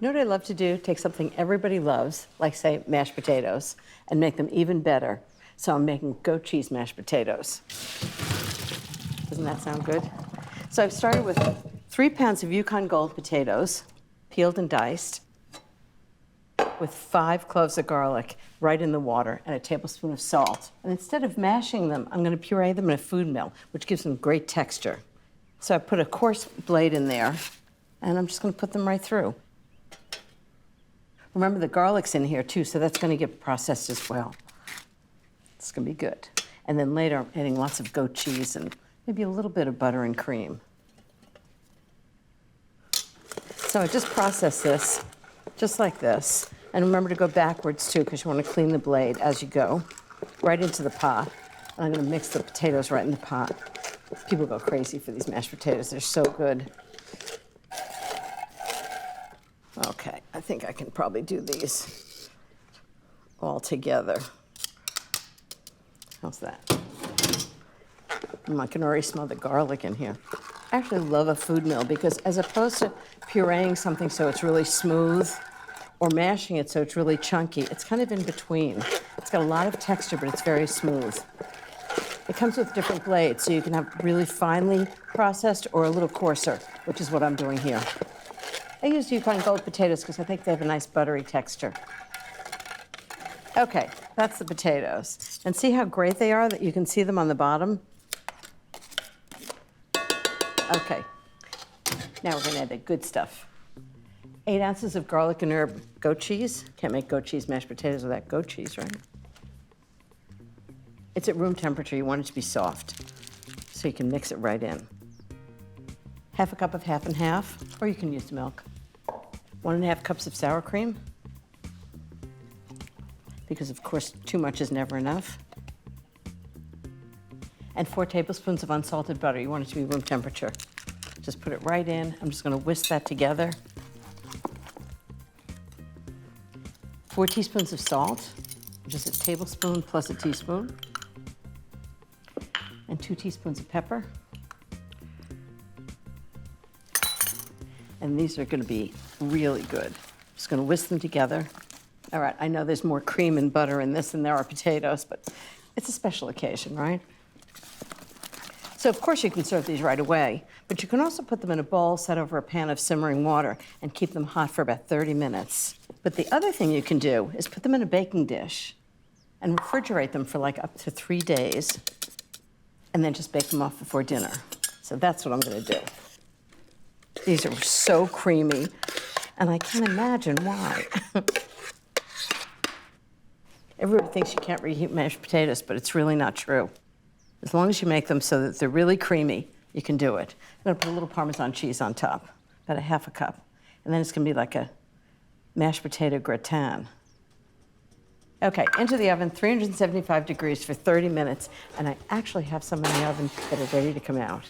You know what I love to do? Take something everybody loves, like, say, mashed potatoes, and make them even better. So I'm making goat cheese mashed potatoes. Doesn't that sound good? So I've started with 3 pounds of Yukon Gold potatoes, peeled and diced, with 5 cloves of garlic right in the water and a tablespoon of salt. And instead of mashing them, I'm going to puree them in a food mill, which gives them great texture. So I put a coarse blade in there, and I'm just going to put them right through. Remember, the garlic's in here too, so that's going to get processed as well. It's going to be good. And then later, I'm adding lots of goat cheese and maybe a little bit of butter and cream. So I just process this just like this. And remember to go backwards too, because you want to clean the blade as you go, right into the pot. And I'm going to mix the potatoes right in the pot. People go crazy for these mashed potatoes. They're so good. Okay, I think I can probably do these all together. How's that? I can already smell the garlic in here. I actually love a food mill because as opposed to pureeing something so it's really smooth or mashing it so it's really chunky, it's kind of in between. It's got a lot of texture, but it's very smooth. It comes with different blades, so you can have really finely processed or a little coarser, which is what I'm doing here. I use Yukon Gold potatoes because I think they have a nice buttery texture. Okay, that's the potatoes. And see how great they are, that you can see them on the bottom? Okay, now we're gonna add the good stuff. 8 ounces of garlic and herb goat cheese. Can't make goat cheese mashed potatoes without goat cheese, right? It's at room temperature. You want it to be soft, so you can mix it right in. Half a cup of half and half, or you can use milk. 1.5 cups of sour cream, because of course too much is never enough. And 4 tablespoons of unsalted butter. You want it to be room temperature. Just put it right in. I'm just going to whisk that together. 4 teaspoons of salt, which is a tablespoon plus a teaspoon. And 2 teaspoons of pepper. And these are going to be really good. Just going to whisk them together. All right, I know there's more cream and butter in this than there are potatoes, but it's a special occasion, right? So of course you can serve these right away, but you can also put them in a bowl set over a pan of simmering water and keep them hot for about 30 minutes. But the other thing you can do is put them in a baking dish and refrigerate them for like up to 3 days, and then just bake them off before dinner. So that's what I'm going to do. These are so creamy, and I can't imagine why. Everybody thinks you can't reheat mashed potatoes, but it's really not true. As long as you make them so that they're really creamy, you can do it. I'm going to put a little Parmesan cheese on top, about 1/2 cup. And then it's going to be like a mashed potato gratin. Okay, into the oven, 375 degrees for 30 minutes, and I actually have some in the oven that are ready to come out.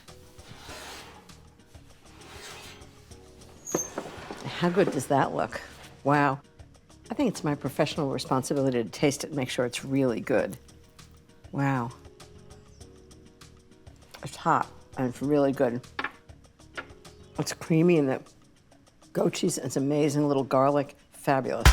How good does that look? Wow. I think it's my professional responsibility to taste it and make sure it's really good. Wow. It's hot, and it's really good. It's creamy, and the goat cheese, and it's amazing. Little garlic, fabulous.